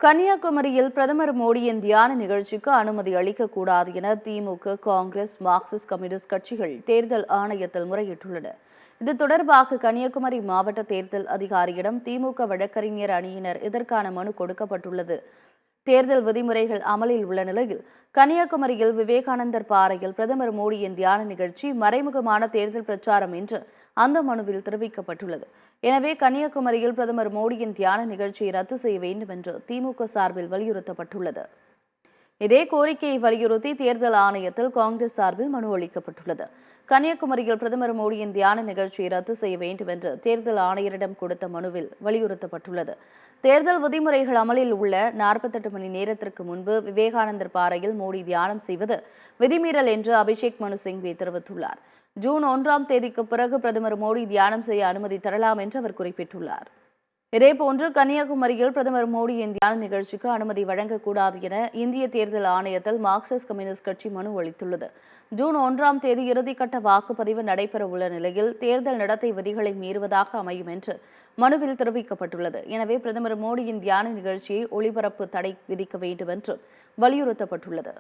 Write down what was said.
கன்னியாகுமரியில் பிரதமர் மோடியின் தியான நிகழ்ச்சிக்கு அனுமதி அளிக்கக்கூடாது என திமுக, காங்கிரஸ், மார்க்சிஸ்ட் கம்யூனிஸ்ட் கட்சிகள் தேர்தல் ஆணையத்தில் முறையிட்டுள்ளன. இது தொடர்பாக கன்னியாகுமரி மாவட்ட தேர்தல் அதிகாரியிடம் திமுக வழக்கறிஞர் அணியினர் இதற்கான மனு கொடுக்கப்பட்டுள்ளது. தேர்தல் விதிமுறைகள் அமலில் உள்ள நிலையில் கன்னியாகுமரியில் விவேகானந்தர் பாறையில் பிரதமர் மோடியின் தியான நிகழ்ச்சி மறைமுகமான தேர்தல் பிரச்சாரம் என்று அந்த மனுவில் தெரிவிக்கப்பட்டுள்ளது. எனவே கன்னியாகுமரியில் பிரதமர் மோடியின் தியான நிகழ்ச்சியை ரத்து செய்ய வேண்டும் என்று திமுக சார்பில் வலியுறுத்தப்பட்டுள்ளது. இதே கோரிக்கையை வலியுறுத்தி தேர்தல் ஆணையத்தில் காங்கிரஸ் சார்பில் மனு அளிக்கப்பட்டுள்ளது. கன்னியாகுமரியில் பிரதமர் மோடியின் தியான நிகழ்ச்சியை ரத்து செய்ய வேண்டும் என்று தேர்தல் ஆணையரிடம் கொடுத்த மனுவில் வலியுறுத்தப்பட்டுள்ளது. தேர்தல் விதிமுறைகள் அமலில் உள்ள 48 மணி நேரத்திற்கு முன்பு விவேகானந்தர் பாறையில் மோடி தியானம் செய்வது விதிமீறல் என்று அபிஷேக் மனு சிங்வி தெரிவித்துள்ளார். ஜூன் 1ஆம் தேதிக்கு பிறகு பிரதமர் மோடி தியானம் செய்ய அனுமதி தரலாம் என்று அவர் குறிப்பிட்டுள்ளார். இதேபோன்று கன்னியாகுமரியில் பிரதமர் மோடியின் தியான நிகழ்ச்சிக்கு அனுமதி வழங்கக்கூடாது என இந்திய தேர்தல் ஆணையத்தில் மார்க்சிஸ்ட் கம்யூனிஸ்ட் கட்சி மனு அளித்துள்ளது. ஜூன் 1ஆம் தேதி இறுதிக்கட்ட வாக்குப்பதிவு நடைபெற உள்ள நிலையில் தேர்தல் நடத்தை விதிகளை மீறுவதாக அமையும் என்று மனுவில் தெரிவிக்கப்பட்டுள்ளது. எனவே பிரதமர் மோடியின் தியான நிகழ்ச்சியை ஒளிபரப்பு தடை விதிக்க வேண்டும் என்று வலியுறுத்தப்பட்டுள்ளது.